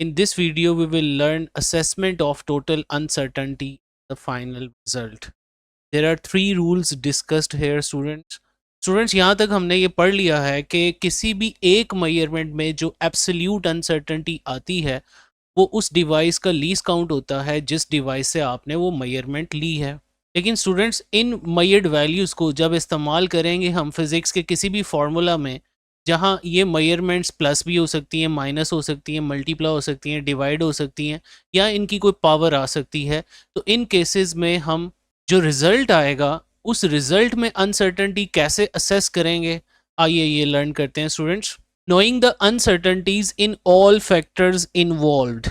In this video, we will learn assessment of total uncertainty, the final result. There are three rules discussed here, students. Students यहाँ तक हमने ये पढ़ लिया है कि किसी भी एक मेजरमेंट में जो एब्सोल्यूट अनसर्टेनिटी आती है वो उस डिवाइस का लीस्ट काउंट होता है जिस डिवाइस से आपने वो मेजरमेंट ली है। लेकिन स्टूडेंट्स इन मेजर्ड वैल्यूज़ को जब इस्तेमाल करेंगे हम फिज़िक्स के किसी भी फार्मूला में, जहाँ ये मेजरमेंट्स प्लस भी हो सकती हैं, माइनस हो सकती हैं, मल्टीप्लाई हो सकती हैं, डिवाइड हो सकती हैं, या इनकी कोई पावर आ सकती है, तो इन केसेस में हम जो रिज़ल्ट आएगा उस रिज़ल्ट में अनसर्टेनिटी कैसे असेस करेंगे, आइए ये लर्न करते हैं students. Knowing the uncertainties in all factors involved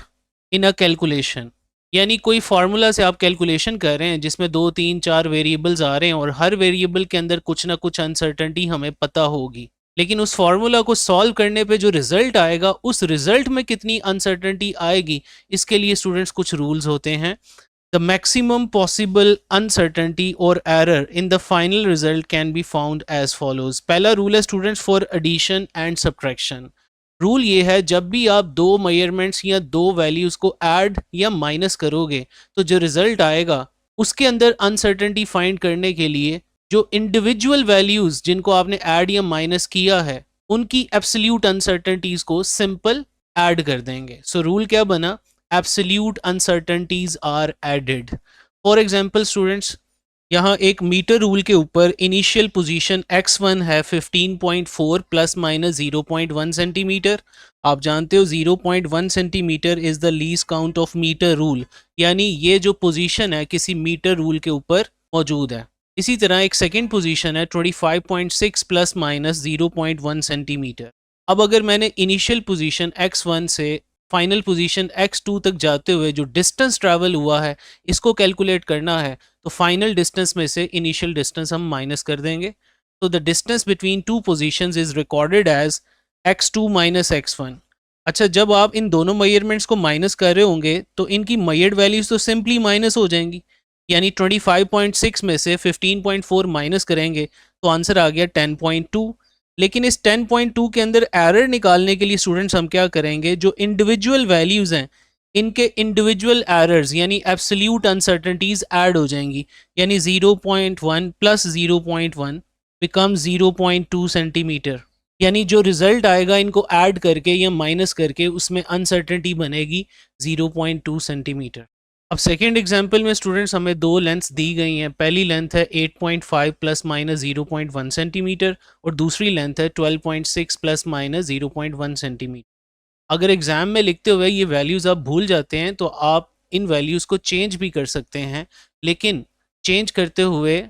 in a calculation, यानी कोई फार्मूला से आप कैलकुलेशन कर रहे हैं जिसमें 2 3 4 वेरिएबल्स आ रहे हैं और हर वेरिएबल के अंदर कुछ ना कुछ अनसर्टेनिटी हमें पता होगी, लेकिन उस फार्मूला को सॉल्व करने पे जो रिजल्ट आएगा उस रिजल्ट में कितनी अनसर्टेनिटी आएगी, इसके लिए स्टूडेंट्स कुछ रूल्स होते हैं। The maximum possible uncertainty or error in the final result can be found as follows. पहला रूल है students for addition and subtraction. Rule ये है जब भी आप दो मेजरमेंट्स या दो वैल्यूज़ को ऐड या माइनस करोगे तो जो रिजल्ट आएगा उसके अंदर अनसर्टेनिटी फाइंड करने के लिए जो इंडिविजुअल वैल्यूज़ जिनको आपने ऐड या माइनस किया है उनकी एब्सोल्यूट अनसर्टेनिटीज़ को सिंपल ऐड कर देंगे। सो रूल क्या बना, absolute uncertainties are added. For example students, यहाँ एक मीटर रूल के ऊपर इनिशियल पोजीशन x1 है 15.4 प्लस माइनस 0.1 सेंटीमीटर। आप जानते हो 0.1 centimetre is the least count of metre rule, यानी ये जो पोजीशन है किसी मीटर रूल के ऊपर मौजूद है। इसी तरह एक सेकेंड पोजीशन है 25.6 प्लस माइनस 0.1 सेंटीमीटर। अब अगर मैंने इनिशियल पोजीशन x1 से फाइनल पोजीशन x2 तक जाते हुए जो डिस्टेंस ट्रैवल हुआ है इसको कैलकुलेट करना है, तो फाइनल डिस्टेंस में से इनिशियल डिस्टेंस हम माइनस कर देंगे। तो the distance between two positions is recorded as x2 minus x1। अच्छा, जब आप इन दोनों मेजरमेंट्स को माइनस कर रहे होंगे तो इनकी मेजर्ड वैल्यूज तो सिंपली माइनस हो जाएंगी, यानी 25.6 में से 15.4 माइनस करेंगे तो आंसर आ गया 10.2। लेकिन इस 10.2 के अंदर एरर निकालने के लिए स्टूडेंट्स हम क्या करेंगे, जो इंडिविजुअल वैल्यूज़ हैं इनके इंडिविजुअल एरर्स यानी एब्सोल्यूट अनसर्टेनिटीज ऐड हो जाएंगी, यानी 0.1 प्लस 0.1 बिकम 0.2 सेंटीमीटर। यानी जो रिजल्ट आएगा इनको ऐड करके या माइनस करके उसमें अनसर्टेनिटी बनेगी 0.2 सेंटीमीटर। अब सेकेंड एग्जाम्पल में स्टूडेंट्स हमें दो लेंथ्स दी गई हैं। पहली लेंथ है 8.5 प्लस माइनस 0.1 सेंटीमीटर और दूसरी लेंथ है 12.6 प्लस माइनस 0.1 सेंटीमीटर। अगर एग्ज़ाम में लिखते हुए ये वैल्यूज़ आप भूल जाते हैं तो आप इन वैल्यूज़ को चेंज भी कर सकते हैं, लेकिन चेंज करते हुए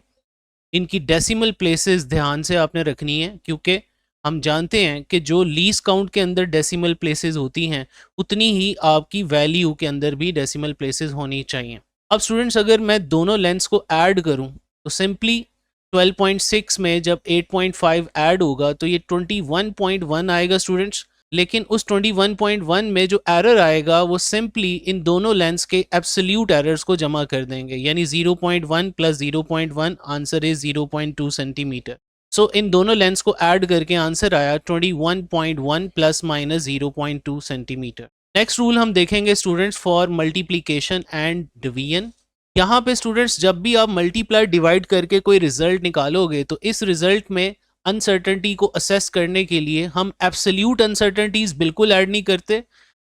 इनकी डेसिमल प्लेसेस ध्यान से आपने रखनी है, क्योंकि हम जानते हैं कि जो लीस्ट काउंट के अंदर डेसिमल प्लेसेस होती हैं उतनी ही आपकी वैल्यू के अंदर भी डेसिमल प्लेसेस होनी चाहिए। अब स्टूडेंट्स अगर मैं दोनों लेंथ्स को ऐड करूं तो सिंपली 12.6 में जब 8.5 ऐड होगा तो ये 21.1 आएगा स्टूडेंट्स। लेकिन उस 21.1 में जो एरर आएगा वो सिंपली इन दोनों लेंथ्स के एब्सोल्यूट एरर्स को जमा कर देंगे, यानी 0.1 प्लस 0.1 आंसर इज 0.2 सेंटीमीटर। सो इन दोनों लेंस को ऐड करके आंसर आया 21.1 plus minus 0.2 centimetre. Next rule हम देखेंगे students for multiplication and division. यहाँ पे स्टूडेंट्स जब भी आप मल्टीप्लाई डिवाइड करके कोई रिजल्ट निकालोगे तो इस रिजल्ट में अनसर्टेनिटी को असेस करने के लिए हम एब्सोल्यूट अनसर्टेनिटीज बिल्कुल ऐड नहीं करते,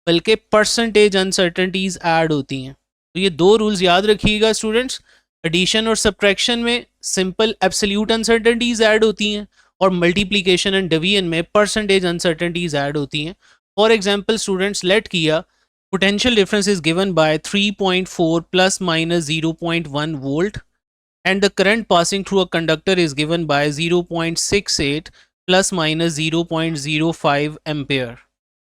बल्कि परसेंटेज अनसर्टेनिटीज ऐड होती हैं। तो ये दो रूल्स याद रखिएगा स्टूडेंट्स। एडिशन और सब्ट्रैक्शन में सिंपल एब्सोल्यूट अनसर्टेनिटीज ऐड होती हैं और मल्टीप्लिकेशन एंड डिवीजन में परसेंटेज अनसर्टेनिटीज ऐड होती हैं। फॉर एग्जांपल स्टूडेंट्स लेट किया potential difference is given by 3.4 plus minus 0.1 volt and the current passing through a conductor is given by 0.68 plus minus 0.05 ampere।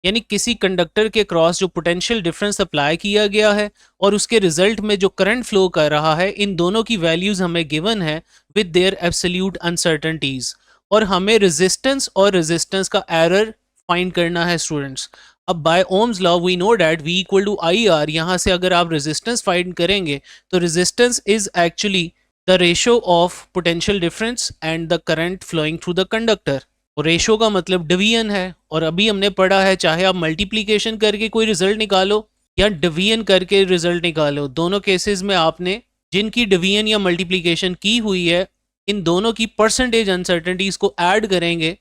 यानी किसी conductor के cross जो potential difference apply किया गया है और उसके रिजल्ट में जो करंट फ्लो कर रहा है, इन दोनों की वैल्यूज हमें गिवन है विद देयर एब्सोल्यूट अनसर्टेनिटीज, और हमें रेजिस्टेंस और रेजिस्टेंस का एरर फाइंड करना है स्टूडेंट्स। अब by ohm's law we know that V equal to I R. यहाँ से अगर आप रेजिस्टेंस फाइंड करेंगे तो resistance is actually the ratio of potential difference and the current flowing through the conductor। और रेशो का मतलब डिवीजन है, और अभी हमने पढ़ा है चाहे आप मल्टीप्लिकेशन करके कोई रिजल्ट निकालो या डिवीजन करके रिजल्ट निकालो, दोनों केसेस में आपने जिनकी डिवीजन या मल्टीप्लिकेशन की हुई है इन दोनों की परसेंटेज अनसर्टेनिटीज को ऐड करेंगे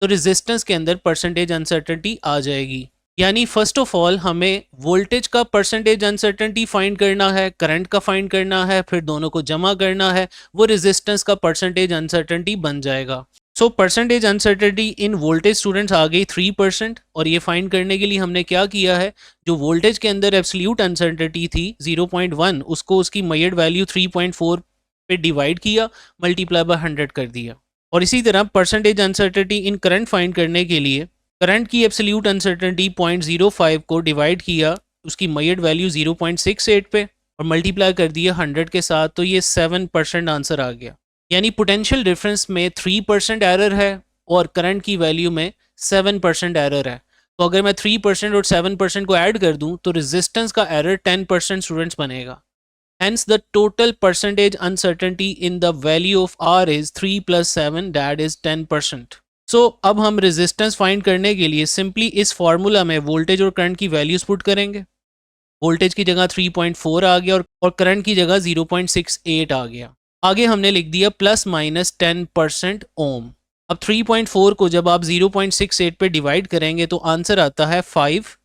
तो रेजिस्टेंस के अंदर परसेंटेज अनसर्टेनिटी आ जाएगी। यानी फर्स्ट ऑफ ऑल हमें वोल्टेज का परसेंटेज अनसर्टेनिटी फाइंड करना है, करंट का फाइंड करना है, फिर दोनों को जमा करना है, वो रेजिस्टेंस का परसेंटेज अनसर्टेनिटी बन जाएगा। So percentage uncertainty in voltage students आ गई 3%, और ये फाइंड करने के लिए हमने क्या किया है, जो वोल्टेज के अंदर एब्सोल्यूट अनसर्टेनिटी थी 0.1 उसको उसकी मेजर्ड वैल्यू 3.4 पे डिवाइड किया, मल्टीप्लाई बाय 100 कर दिया। और इसी तरह परसेंटेज अनसर्टेनिटी इन करंट फाइंड करने के लिए करंट की एब्सोल्यूट अनसर्टेनिटी 0.05 को डिवाइड किया उसकी मेजर्ड वैल्यू 0.68 पे और मल्टीप्लाई कर दिया 100 के साथ, तो ये 7% आंसर आ गया। यानी पोटेंशियल डिफरेंस में 3% एरर है और करंट की वैल्यू में 7% एरर है। तो अगर मैं 3% और 7% को ऐड कर दूं तो रेजिस्टेंस का एरर 10% स्टूडेंट्स बनेगा। Hence the total percentage uncertainty in the value of R is 3 plus 7, that is 10%. So अब हम रेजिस्टेंस फाइंड करने के लिए सिंपली इस फार्मूला में वोल्टेज और करंट की वैल्यूज पुट करेंगे। वोल्टेज की जगह 3.4 आ गया और करंट की जगह 0.68 आ गया। आगे हमने लिख दिया प्लस माइनस 10% ओम। अब 3.4 को जब आप 0.68 पे डिवाइड करेंगे तो आंसर आता है 5,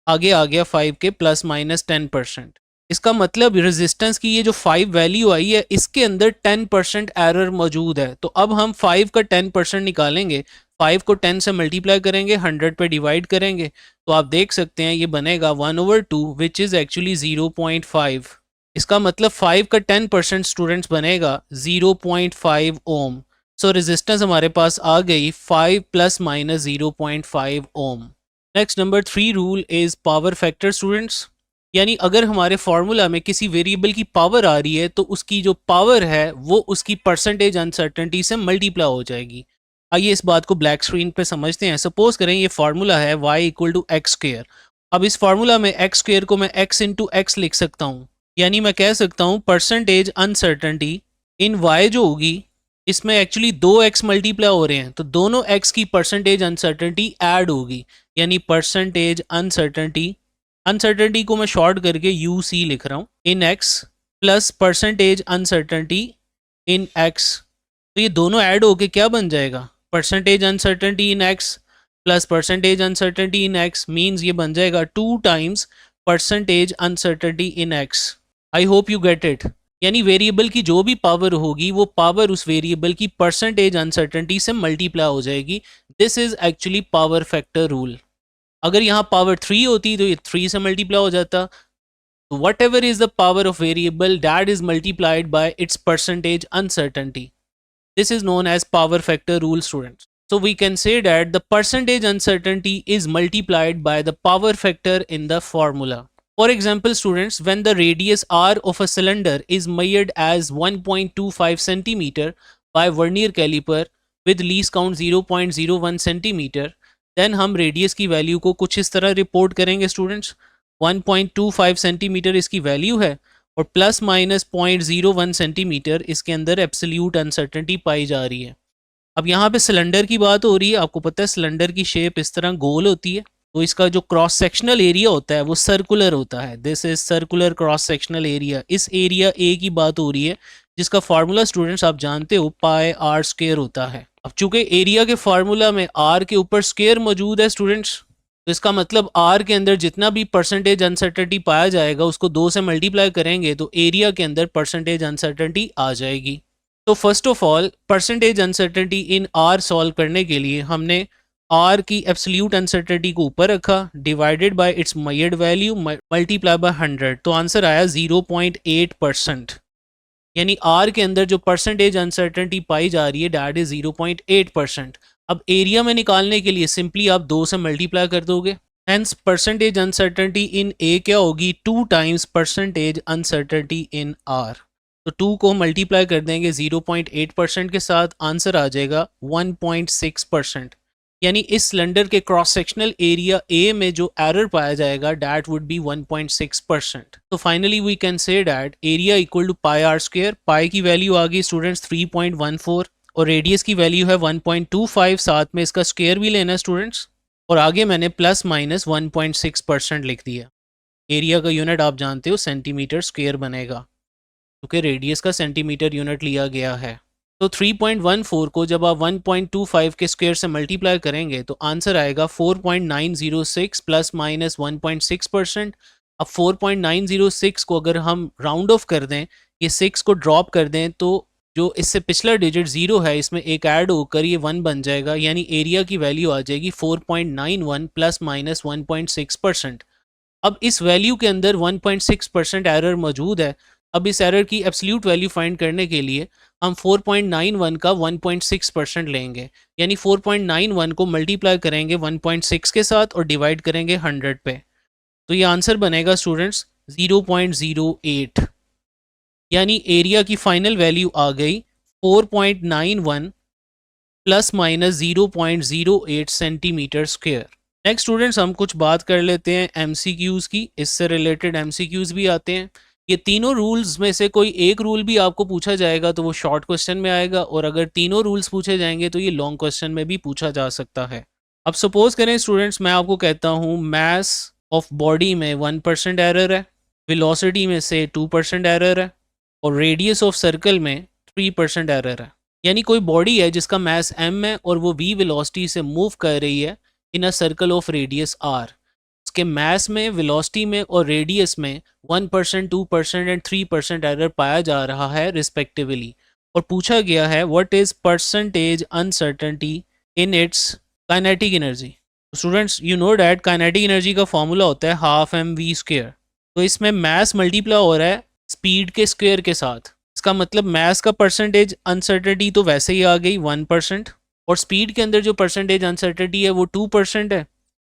आगे आ गया 5 के प्लस माइनस 10%। इसका मतलब रेजिस्टेंस की ये जो 5 वैल्यू आई है इसके अंदर 10% एरर मौजूद है। तो अब हम 5 का 10% निकालेंगे, 5 को 10 से मल्टीप्लाई करेंगे, 100 पे डिवाइड करेंगे, तो आप देख सकते हैं ये बनेगा 1/2 विच इज़ एक्चुअली 0.5। इसका मतलब 5 का 10% स्टूडेंट्स बनेगा 0.5 ओम। सो रेजिस्टेंस हमारे पास आ गई 5 plus minus 0.5 ohm. Next number 3 rule is power factor students. यानी अगर हमारे फार्मूला में किसी वेरिएबल की पावर आ रही है तो उसकी जो पावर है वो उसकी परसेंटेज अनसर्टेनिटी से मल्टीप्लाई हो जाएगी। आइए इस बात को ब्लैक स्क्रीन पे समझते हैं। सपोज करें ये फार्मूला है y equal to x square. अब इस फार्मूला में एक्स स्क्वेयर को मैं x इंटू एक्स लिख सकता हूँ, यानी मैं कह सकता हूँ परसेंटेज अनसर्टेनिटी इन y जो होगी इसमें एक्चुअली 2x मल्टीप्लाई हो रहे हैं तो दोनों x की परसेंटेज अनसर्टेनिटी ऐड होगी, यानी परसेंटेज अनसर्टेनिटी, अनसर्टेनिटी को मैं शॉर्ट करके यू सी लिख रहा हूँ, in X plus percentage uncertainty in X. तो ये दोनों ऐड होके क्या बन जाएगा, percentage uncertainty in X plus percentage uncertainty in X means ये बन जाएगा 2 times percentage uncertainty in X. I hope you get it. यानी वेरिएबल की जो भी पावर होगी वो पावर उस वेरिएबल की परसेंटेज अनसर्टेनिटी से मल्टीप्लाई हो जाएगी। This is actually power factor rule. अगर यहाँ पावर 3 होती तो ये 3 से मल्टीप्लाई हो जाता। तो whatever is the power of variable that is multiplied by its percentage uncertainty, this is known as power factor rule students. So we can say that the percentage uncertainty is multiplied by the power factor in the formula. For example students, when the radius r of a cylinder is measured as 1.25 centimeter by vernier caliper with least count 0.01 centimeter, then हम radius की value को कुछ इस तरह report करेंगे students. 1.25 centimetre इसकी value है और प्लस माइनस 0.01 सेंटीमीटर इसके अंदर एब्सोल्यूट अनसर्टेनिटी पाई जा रही है। अब यहाँ पे सिलेंडर की बात हो रही है, आपको पता है सिलेंडर की शेप इस तरह गोल होती है तो इसका जो क्रॉस सेक्शनल एरिया होता है वो सर्कुलर होता है। This is circular cross sectional area. इस एरिया ए की बात हो रही है जिसका फार्मूला स्टूडेंट्स आप जानते हो पाई आर स्क्वायर होता है। अब चूंकि एरिया के फार्मूला में आर के ऊपर स्क्वायर मौजूद है स्टूडेंट्स, तो इसका मतलब आर के अंदर जितना भी परसेंटेज अनसर्टेनिटी पाया जाएगा उसको 2 से मल्टीप्लाई करेंगे तो एरिया के अंदर परसेंटेज अनसर्टेनिटी आ जाएगी। तो first of all percentage uncertainty in are solve करने के लिए हमने आर की एब्सोल्यूट अनसर्टेनिटी को ऊपर रखा, divided by it's measured value, multiply by 100, तो आंसर आया 0.8%। यानी आर के अंदर जो परसेंटेज अनसर्टेनिटी पाई जा रही है डैट इज 0.8%। अब एरिया में निकालने के लिए सिंपली आप 2 से मल्टीप्लाई कर दोगे, हेंस परसेंटेज अनसर्टेनिटी इन ए क्या होगी, 2 times percentage uncertainty in are. तो 2 को मल्टीप्लाई कर देंगे 0.8% के साथ, आंसर आ जाएगा 1.6%। यानी इस सिलेंडर के क्रॉस सेक्शनल एरिया ए में जो एरर पाया जाएगा डैट वुड बी 1.6%। तो finally we can say that area equal to pi r square. Pi की वैल्यू आ गई स्टूडेंट्स 3.14, और रेडियस की वैल्यू है 1.25, साथ में इसका स्क्वायर भी लेना है स्टूडेंट्स, और आगे मैंने प्लस माइनस 1.6% लिख दिया। एरिया का यूनिट आप जानते हो सेंटीमीटर स्क्वायर बनेगा, क्योंकि रेडियस का सेंटीमीटर यूनिट लिया गया है। तो 3.14 को जब आप 1.25 के स्क्वायर से मल्टीप्लाई करेंगे तो आंसर आएगा 4.906 प्लस माइनस 1.6%। अब 4.906 को अगर हम राउंड ऑफ कर दें, ये 6 को ड्रॉप कर दें, तो जो इससे पिछला डिजिट 0 है इसमें एक ऐड होकर ये 1 बन जाएगा, यानी एरिया की वैल्यू आ जाएगी 4.91 प्लस माइनस 1.6%। अब इस वैल्यू के अंदर 1.6% एरर मौजूद है। अब इस एरर की एब्सोल्यूट वैल्यू फाइंड करने के लिए हम 4.91 का 1.6% लेंगे, यानी 4.91 को मल्टीप्लाई करेंगे 1.6 के साथ और डिवाइड करेंगे 100 पे, तो ये आंसर बनेगा स्टूडेंट्स 0.08, यानी एरिया की फाइनल वैल्यू आ गई 4.91 plus minus 0.08 centimetre square. Next students हम कुछ बात कर लेते हैं एमसीक्यूज़ की, इससे रिलेटेड एमसीक्यूज़ भी आते हैं। ये तीनों रूल्स में से कोई एक रूल भी आपको पूछा जाएगा तो वो शॉर्ट क्वेश्चन में आएगा, और अगर तीनों रूल्स पूछे जाएंगे तो ये लॉन्ग क्वेश्चन में भी पूछा जा सकता है। अब सपोज करें स्टूडेंट्स, मैं आपको कहता हूँ मैस ऑफ बॉडी में 1% एरर है, वेलोसिटी में से 2% एरर है, और रेडियस ऑफ सर्कल में 3% एरर है। यानी कोई बॉडी है जिसका मास m है और वो v वेलोसिटी से मूव कर रही है in a circle of radius r। उसके मास में, वेलोसिटी में और रेडियस में 1%, 2% एंड 3% एरर पाया जा रहा है रिस्पेक्टिवली, और पूछा गया है what is percentage uncertainty in its kinetic energy. Students you know that kinetic energy का फॉर्मूला होता है हाफ mv²। तो इसमें मास मल्टीप्लाई हो रहा है स्पीड के स्क्वायर के साथ, इसका मतलब मास का परसेंटेज अनसर्टेनिटी तो वैसे ही आ गई 1%, और स्पीड के अंदर जो परसेंटेज अनसर्टेनिटी है वो 2% है,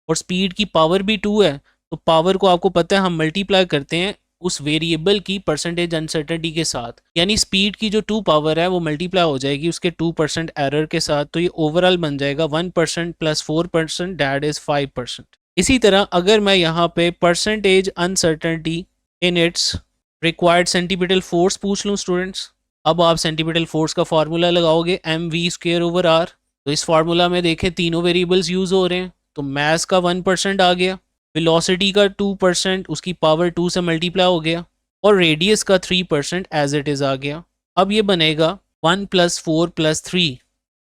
और स्पीड की पावर भी 2 है। तो पावर को आपको पता है हम मल्टीप्लाई करते हैं उस वेरिएबल की परसेंटेज अनसर्टेनिटी के साथ, यानी स्पीड की जो 2 पावर है वो मल्टीप्लाई हो जाएगी उसके 2% एरर के साथ, तो ये ओवरऑल बन जाएगा 1% प्लस 4% दैट इज 5%। इसी तरह अगर मैं यहाँ पे percentage uncertainty in its required centripetal force पूछ लूँ स्टूडेंट्स, अब आप सेंटीपिटल फोर्स का फार्मूला लगाओगे mv²/r। तो इस फार्मूला में देखें तीनों वेरिएबल्स यूज हो रहे हैं, तो मास का 1% आ गया, वेलोसिटी का 2% उसकी पावर 2 से मल्टीप्लाई हो गया, और रेडियस का 3% एज इट इज आ गया। अब ये बनेगा 1 + 4 + 3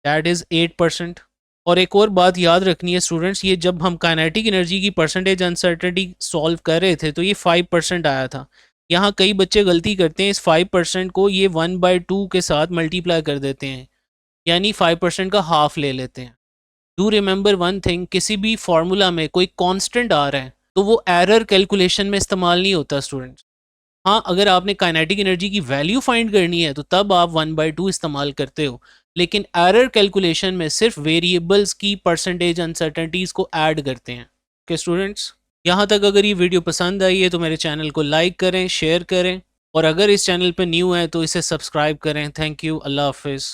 दैट इज 8%। और एक और बात याद रखनी है स्टूडेंट्स, ये जब हम काइनेटिक एनर्जी की परसेंटेज अनसर्टेनिटी सॉल्व कर रहे थे तो ये 5% आया था। यहाँ कई बच्चे गलती करते हैं, इस 5% को ये 1/2 के साथ मल्टीप्लाई कर देते हैं, यानी 5% का हाफ ले लेते हैं। डू रिमेंबर वन थिंग, किसी भी फार्मूला में कोई कांस्टेंट आ रहा है तो वो एरर कैलकुलेशन में इस्तेमाल नहीं होता स्टूडेंट्स। हाँ, अगर आपने काइनेटिक एनर्जी की वैल्यू फाइंड करनी है तो तब आप 1/2 इस्तेमाल करते हो, लेकिन एरर कैलकुलेशन में सिर्फ वेरिएबल्स की परसेंटेज अनसर्टेनिटीज़ को ऐड करते हैं। ओके स्टूडेंट्स, यहाँ तक अगर ये वीडियो पसंद आई है तो मेरे चैनल को लाइक करें, शेयर करें, और अगर इस चैनल पर न्यू है तो इसे सब्सक्राइब करें। थैंक यू, अल्लाह हाफिज़।